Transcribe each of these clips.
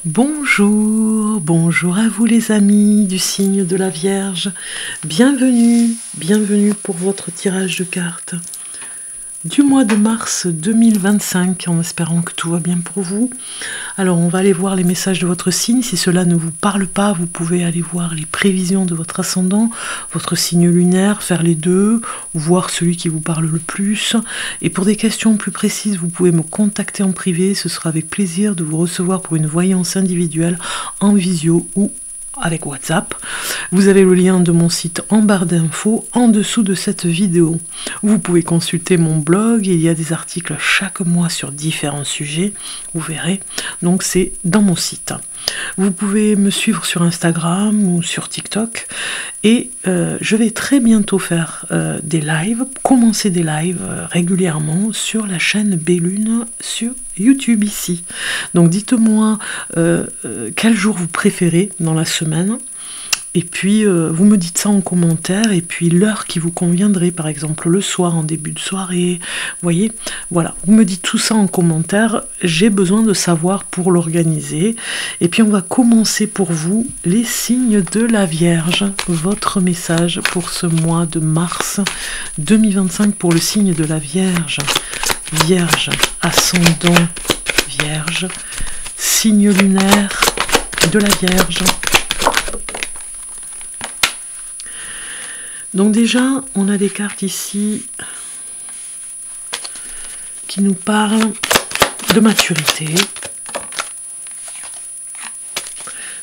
Bonjour, bonjour à vous les amis du signe de la Vierge. Bienvenue pour votre tirage de cartes du mois de mars 2025, en espérant que tout va bien pour vous. Alors on va aller voir les messages de votre signe. Si cela ne vous parle pas, vous pouvez aller voir les prévisions de votre ascendant, votre signe lunaire, faire les deux, voir celui qui vous parle le plus. Et pour des questions plus précises, vous pouvez me contacter en privé. Ce sera avec plaisir de vous recevoir pour une voyance individuelle en visio ou avec WhatsApp. Vous avez le lien de mon site en barre d'infos en dessous de cette vidéo. Vous pouvez consulter mon blog, il y a des articles chaque mois sur différents sujets, vous verrez, donc c'est dans mon site. Vous pouvez me suivre sur Instagram ou sur TikTok et je vais très bientôt faire des lives, commencer des lives régulièrement sur la chaîne Bellune sur YouTube ici. Donc dites-moi quel jour vous préférez dans la semaine. Et puis, vous me dites ça en commentaire, et puis l'heure qui vous conviendrait, par exemple le soir, en début de soirée, vous voyez, voilà, vous me dites tout ça en commentaire, j'ai besoin de savoir pour l'organiser. Et puis on va commencer pour vous, les signes de la Vierge, votre message pour ce mois de mars 2025 pour le signe de la Vierge. Vierge, ascendant Vierge, signe lunaire de la Vierge. Donc déjà, on a des cartes ici qui nous parlent de maturité,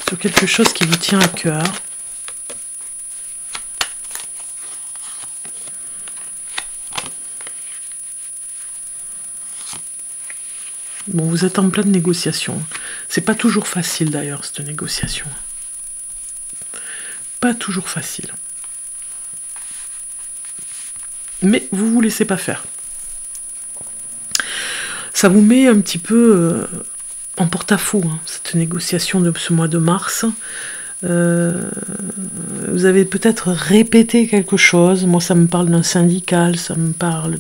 sur quelque chose qui vous tient à cœur. Bon, vous êtes en pleine négociation. C'est pas toujours facile d'ailleurs, cette négociation. Pas toujours facile. Mais vous vous laissez pas faire. Ça vous met un petit peu en porte-à-faux, hein, cette négociation de ce mois de mars. Vous avez peut-être répété quelque chose. Moi, ça me parle d'un syndical, ça me parle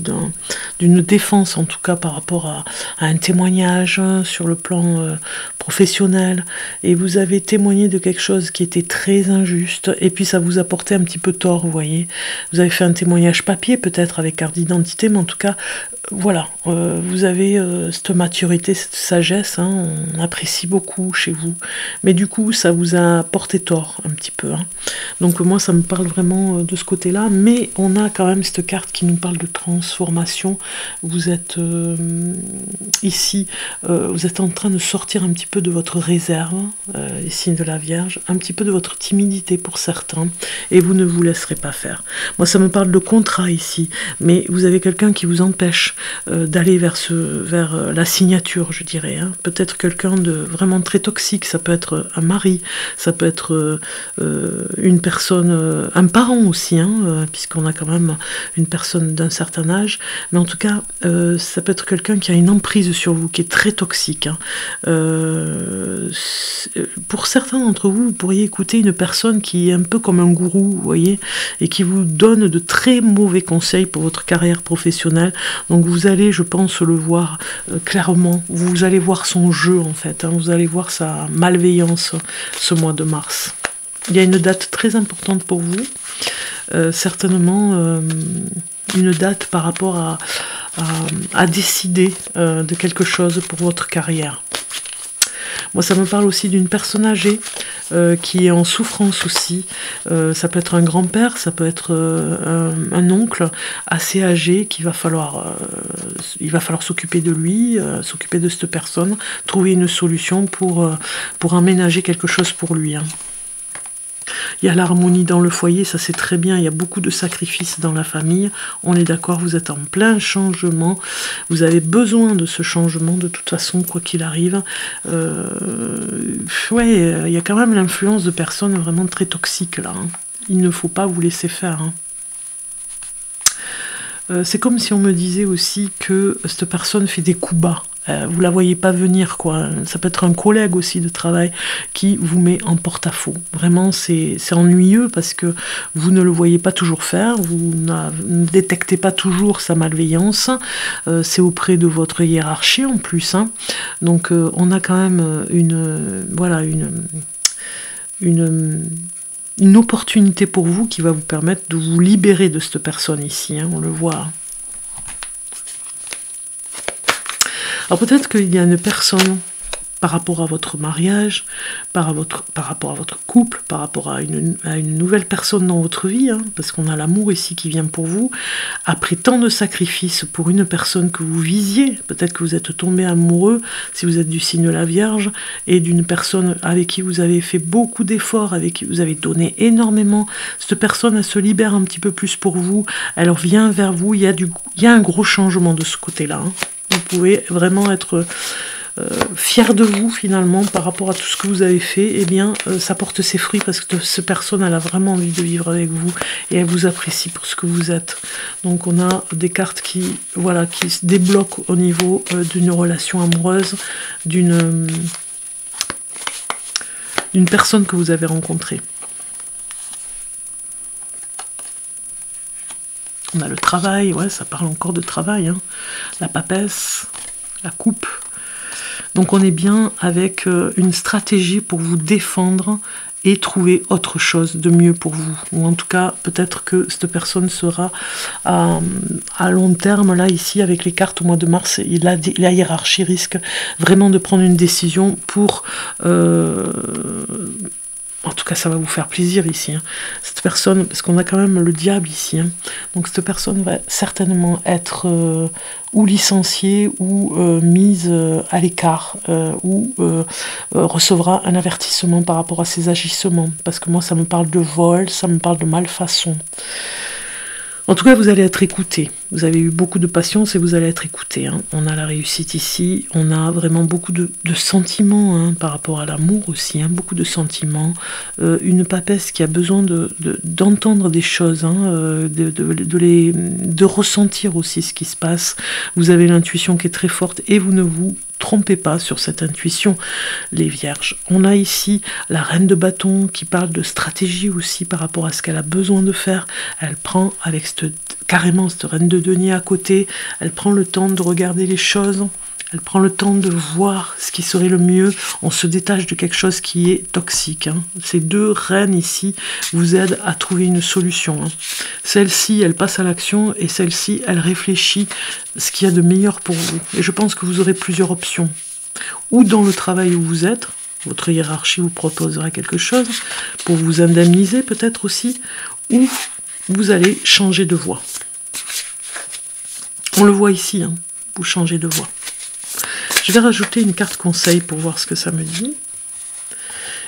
d'une défense, en tout cas par rapport à un témoignage sur le plan professionnel. Et vous avez témoigné de quelque chose qui était très injuste. Et puis, ça vous a porté un petit peu tort, vous voyez. Vous avez fait un témoignage papier, peut-être avec carte d'identité, mais en tout cas, voilà. Vous avez cette maturité, cette sagesse, hein, on apprécie beaucoup chez vous. Mais du coup, ça vous a porté tort un petit peu, hein. Donc moi ça me parle vraiment de ce côté là, mais on a quand même cette carte qui nous parle de transformation. Vous êtes ici, vous êtes en train de sortir un petit peu de votre réserve, les signes de la Vierge, un petit peu de votre timidité pour certains, et vous ne vous laisserez pas faire. Moi ça me parle de contrat ici, mais vous avez quelqu'un qui vous empêche d'aller vers la signature, je dirais, hein. Peut-être quelqu'un de vraiment très toxique, ça peut être un mari, ça peut être une personne, un parent aussi, hein, puisqu'on a quand même une personne d'un certain âge, mais en tout cas, ça peut être quelqu'un qui a une emprise sur vous, qui est très toxique, hein. Pour certains d'entre vous, vous pourriez écouter une personne qui est un peu comme un gourou, vous voyez, et qui vous donne de très mauvais conseils pour votre carrière professionnelle. Donc vous allez, je pense, le voir clairement, vous allez voir son jeu en fait, hein, vous allez voir sa malveillance ce mois de mars. Il y a une date très importante pour vous, certainement une date par rapport à décider de quelque chose pour votre carrière. Moi, ça me parle aussi d'une personne âgée qui est en souffrance aussi. Ça peut être un grand-père, ça peut être un oncle assez âgé qu'il va falloir, il va falloir s'occuper de lui, s'occuper de cette personne, trouver une solution pour aménager quelque chose pour lui, hein. Il y a l'harmonie dans le foyer, ça c'est très bien, il y a beaucoup de sacrifices dans la famille, on est d'accord, vous êtes en plein changement, vous avez besoin de ce changement de toute façon, quoi qu'il arrive. Ouais, il y a quand même l'influence de personnes vraiment très toxiques là, hein. Il ne faut pas vous laisser faire, hein. C'est comme si on me disait aussi que cette personne fait des coups bas. vous la voyez pas venir, quoi. Ça peut être un collègue aussi de travail qui vous met en porte-à-faux. Vraiment, c'est ennuyeux parce que vous ne le voyez pas toujours faire, vous ne détectez pas toujours sa malveillance. C'est auprès de votre hiérarchie en plus, hein. Donc, on a quand même une opportunité pour vous qui va vous permettre de vous libérer de cette personne ici, hein, on le voit. Alors peut-être qu'il y a une personne par rapport à votre mariage, par rapport à votre couple, par rapport à une nouvelle personne dans votre vie, hein, parce qu'on a l'amour ici qui vient pour vous, après tant de sacrifices pour une personne que vous visiez, peut-être que vous êtes tombé amoureux, si vous êtes du signe de la Vierge, et d'une personne avec qui vous avez fait beaucoup d'efforts, avec qui vous avez donné énormément, cette personne, elle se libère un petit peu plus pour vous, elle revient vers vous, il y a un gros changement de ce côté-là, hein. Vous pouvez vraiment être fier de vous finalement par rapport à tout ce que vous avez fait. Eh bien ça porte ses fruits parce que cette personne elle a vraiment envie de vivre avec vous et elle vous apprécie pour ce que vous êtes. Donc on a des cartes qui se débloquent au niveau d'une relation amoureuse, d'une personne que vous avez rencontrée. On a le travail, ouais, ça parle encore de travail, hein. La papesse, la coupe. Donc on est bien avec une stratégie pour vous défendre et trouver autre chose de mieux pour vous. Ou en tout cas, peut-être que cette personne sera à long terme, là, ici, avec les cartes au mois de mars, la hiérarchie risque vraiment de prendre une décision pour... En tout cas, ça va vous faire plaisir ici, hein. Cette personne, parce qu'on a quand même le diable ici, hein. Donc cette personne va certainement être ou licenciée ou mise à l'écart, ou recevra un avertissement par rapport à ses agissements. Parce que moi, ça me parle de vol, ça me parle de malfaçon. En tout cas, vous allez être écouté. Vous avez eu beaucoup de patience et vous allez être écouté, hein. On a la réussite ici. On a vraiment beaucoup de sentiments, hein, par rapport à l'amour aussi, hein, beaucoup de sentiments. Une papesse qui a besoin d'entendre des choses, hein, de ressentir aussi ce qui se passe. Vous avez l'intuition qui est très forte et vous ne vous trompez pas sur cette intuition, les vierges. On a ici la reine de bâton qui parle de stratégie aussi par rapport à ce qu'elle a besoin de faire. Elle prend avec carrément cette reine de denier à côté, elle prend le temps de regarder les choses, elle prend le temps de voir ce qui serait le mieux. On se détache de quelque chose qui est toxique, hein. Ces deux reines ici vous aident à trouver une solution, hein. Celle-ci, elle passe à l'action et celle-ci, elle réfléchit ce qu'il y a de meilleur pour vous. Et je pense que vous aurez plusieurs options. Ou dans le travail où vous êtes, votre hiérarchie vous proposera quelque chose pour vous indemniser peut-être aussi, ou vous allez changer de voie. On le voit ici, hein, vous changez de voie. Je vais rajouter une carte conseil pour voir ce que ça me dit.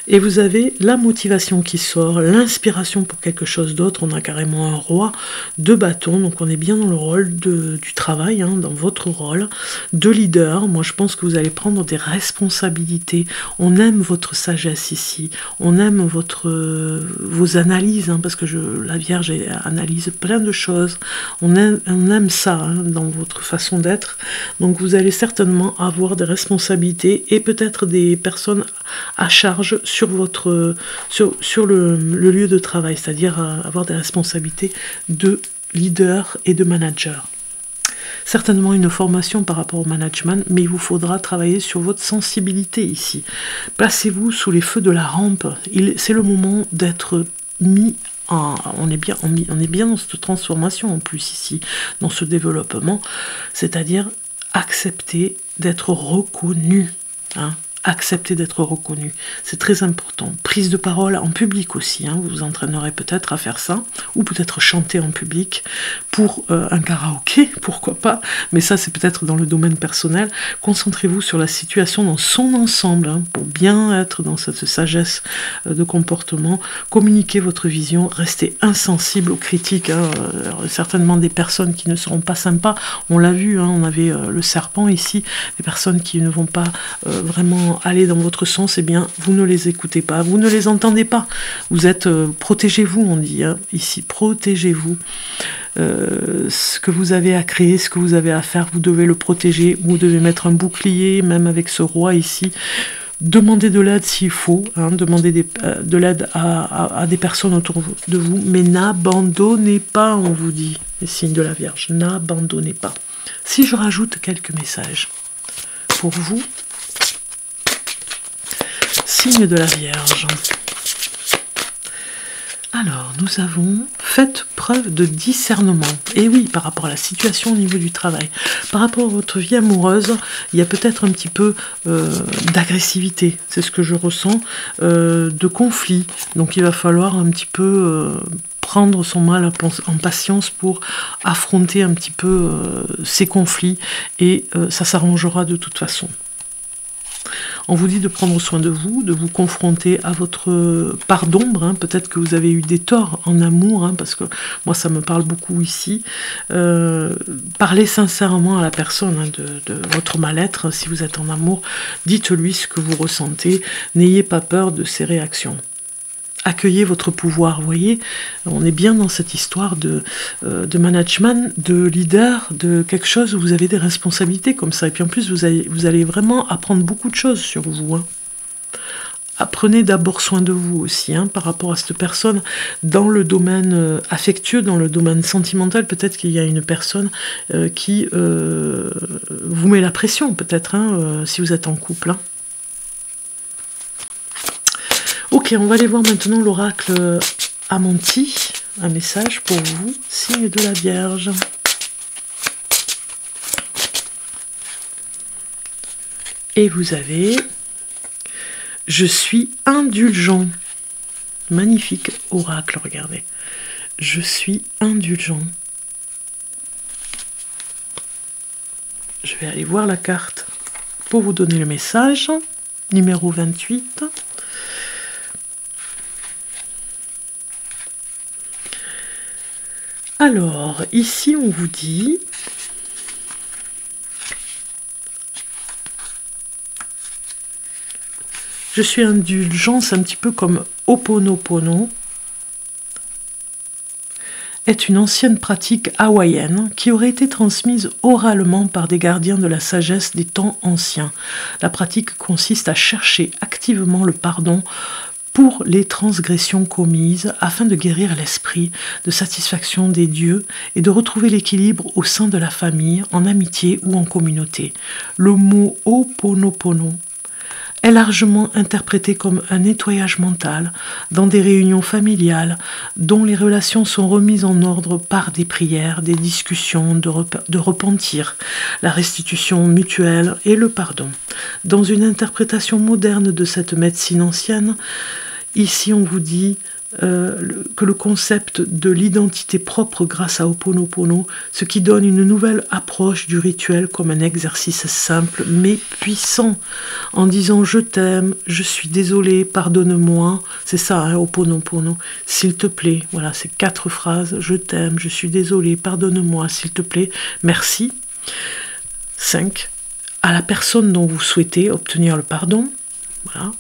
Et vous avez la motivation qui sort, l'inspiration pour quelque chose d'autre. On a carrément un roi de bâton, donc on est bien dans le rôle du travail, hein, dans votre rôle de leader. Moi je pense que vous allez prendre des responsabilités. On aime votre sagesse ici, on aime vos analyses, hein, parce que la Vierge analyse plein de choses. On aime ça, hein, dans votre façon d'être. Donc vous allez certainement avoir des responsabilités et peut-être des personnes à charge sur le lieu de travail, c'est-à-dire avoir des responsabilités de leader et de manager. Certainement une formation par rapport au management, mais il vous faudra travailler sur votre sensibilité ici. Placez-vous sous les feux de la rampe. C'est le moment d'être mis on est bien dans cette transformation en plus ici, dans ce développement, c'est-à-dire accepter d'être reconnu, hein. Accepter d'être reconnu, c'est très important. Prise de parole en public aussi, hein. Vous vous entraînerez peut-être à faire ça, ou peut-être chanter en public pour un karaoké, pourquoi pas, mais ça c'est peut-être dans le domaine personnel. Concentrez-vous sur la situation dans son ensemble, hein, pour bien être dans cette sagesse de comportement. Communiquez votre vision, restez insensible aux critiques, hein. Certainement des personnes qui ne seront pas sympas, on l'a vu, hein, on avait le serpent ici, des personnes qui ne vont pas vraiment aller dans votre sens, eh bien, vous ne les écoutez pas, vous ne les entendez pas. Vous êtes, protégez-vous, on dit, hein, ici, protégez-vous. ce que vous avez à créer, ce que vous avez à faire, vous devez le protéger, vous devez mettre un bouclier, même avec ce roi ici. Demandez de l'aide s'il faut, hein, demandez de l'aide à des personnes autour de vous, mais n'abandonnez pas, on vous dit, les signes de la Vierge, n'abandonnez pas. Si je rajoute quelques messages pour vous, signe de la Vierge. Alors, nous avons fait preuve de discernement. Et oui, par rapport à la situation au niveau du travail. Par rapport à votre vie amoureuse, il y a peut-être un petit peu d'agressivité. C'est ce que je ressens, de conflit. Donc, il va falloir un petit peu prendre son mal en patience pour affronter un petit peu ces conflits. Et ça s'arrangera de toute façon. On vous dit de prendre soin de vous confronter à votre part d'ombre, hein. Peut-être que vous avez eu des torts en amour, hein, parce que moi ça me parle beaucoup ici. Parlez sincèrement à la personne, hein, de votre mal-être, si vous êtes en amour, dites-lui ce que vous ressentez, n'ayez pas peur de ses réactions. Accueillez votre pouvoir, vous voyez, on est bien dans cette histoire de management, de leader, de quelque chose où vous avez des responsabilités comme ça. Et puis en plus, vous allez vraiment apprendre beaucoup de choses sur vous. Hein. Apprenez d'abord soin de vous aussi, hein, par rapport à cette personne. Dans le domaine affectueux, dans le domaine sentimental, peut-être qu'il y a une personne qui vous met la pression, peut-être, hein, si vous êtes en couple. Hein. Ok, on va aller voir maintenant l'oracle Amanti, un message pour vous, signe de la Vierge. Et vous avez « Je suis indulgent ». Magnifique oracle, regardez. « Je suis indulgent ». Je vais aller voir la carte pour vous donner le message. Numéro 28. Alors, ici, on vous dit... Je suis indulgent, c'est un petit peu comme Ho'oponopono. Est une ancienne pratique hawaïenne qui aurait été transmise oralement par des gardiens de la sagesse des temps anciens. La pratique consiste à chercher activement le pardon pour les transgressions commises afin de guérir l'esprit, de satisfaction des dieux et de retrouver l'équilibre au sein de la famille, en amitié ou en communauté. Le mot Ho'oponopono est largement interprété comme un nettoyage mental dans des réunions familiales dont les relations sont remises en ordre par des prières, des discussions de repentir, la restitution mutuelle et le pardon. Dans une interprétation moderne de cette médecine ancienne, ici on vous dit que le concept de l'identité propre grâce à Ho'oponopono, ce qui donne une nouvelle approche du rituel comme un exercice simple mais puissant, en disant je t'aime, je suis désolé, pardonne-moi, c'est ça, hein, Ho'oponopono, s'il te plaît, voilà, c'est 4 phrases, je t'aime, je suis désolé, pardonne-moi, s'il te plaît, merci. 5, à la personne dont vous souhaitez obtenir le pardon, voilà.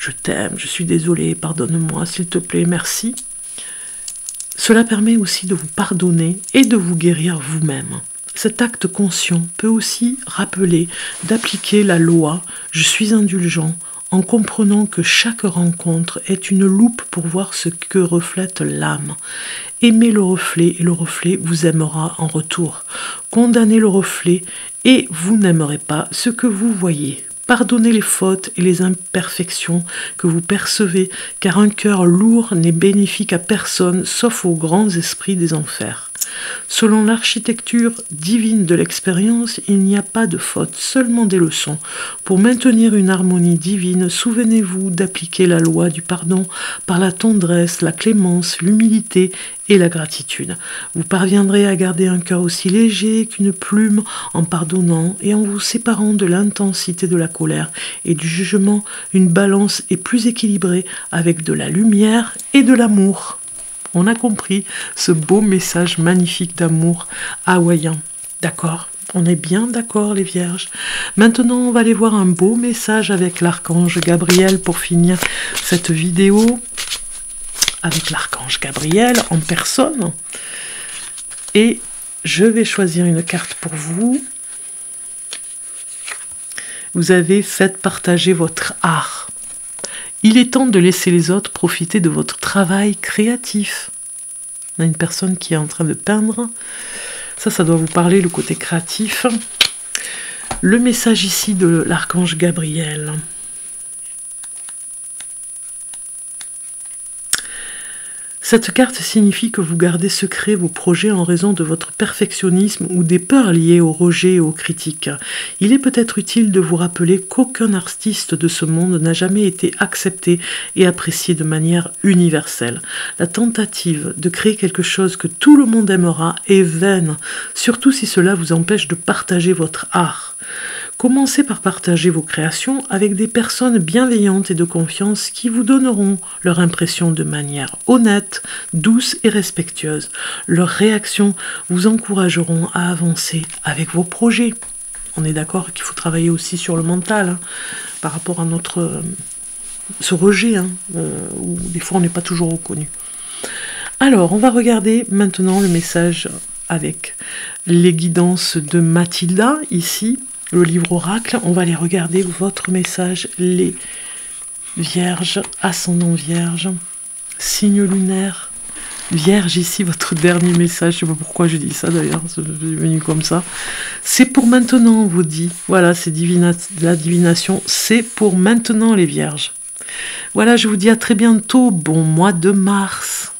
Je t'aime, je suis désolé, pardonne-moi, s'il te plaît, merci. Cela permet aussi de vous pardonner et de vous guérir vous-même. Cet acte conscient peut aussi rappeler d'appliquer la loi « Je suis indulgent » en comprenant que chaque rencontre est une loupe pour voir ce que reflète l'âme. Aimez le reflet et le reflet vous aimera en retour. Condamnez le reflet et vous n'aimerez pas ce que vous voyez. Pardonnez les fautes et les imperfections que vous percevez, car un cœur lourd n'est bénéfique à personne, sauf aux grands esprits des enfers. Selon l'architecture divine de l'expérience, il n'y a pas de faute, seulement des leçons. Pour maintenir une harmonie divine, souvenez-vous d'appliquer la loi du pardon par la tendresse, la clémence, l'humilité et la gratitude. Vous parviendrez à garder un cœur aussi léger qu'une plume en pardonnant et en vous séparant de l'intensité de la colère et du jugement. Une balance est plus équilibrée avec de la lumière et de l'amour. On a compris ce beau message magnifique d'amour hawaïen. D'accord ? On est bien d'accord, les vierges. Maintenant, on va aller voir un beau message avec l'archange Gabriel pour finir cette vidéo. Avec l'archange Gabriel en personne. Et je vais choisir une carte pour vous. Vous avez fait partager votre art. Il est temps de laisser les autres profiter de votre travail créatif. On a une personne qui est en train de peindre. Ça doit vous parler, le côté créatif. Le message ici de l'archange Gabriel. Cette carte signifie que vous gardez secret vos projets en raison de votre perfectionnisme ou des peurs liées au rejet et aux critiques. Il est peut-être utile de vous rappeler qu'aucun artiste de ce monde n'a jamais été accepté et apprécié de manière universelle. La tentative de créer quelque chose que tout le monde aimera est vaine, surtout si cela vous empêche de partager votre art. Commencez par partager vos créations avec des personnes bienveillantes et de confiance qui vous donneront leur impression de manière honnête, douce et respectueuse. Leurs réactions vous encourageront à avancer avec vos projets. On est d'accord qu'il faut travailler aussi sur le mental par rapport à ce rejet, où des fois on n'est pas toujours reconnu. Alors, on va regarder maintenant le message avec les guidances de Mathilda, ici. Le livre oracle, on va aller regarder votre message, les vierges, ascendant vierge, signe lunaire, vierge ici, votre dernier message, je ne sais pas pourquoi je dis ça d'ailleurs, c'est venu comme ça. C'est pour maintenant, on vous dit, voilà, c'est la divination, c'est pour maintenant les vierges. Voilà, je vous dis à très bientôt, bon mois de mars.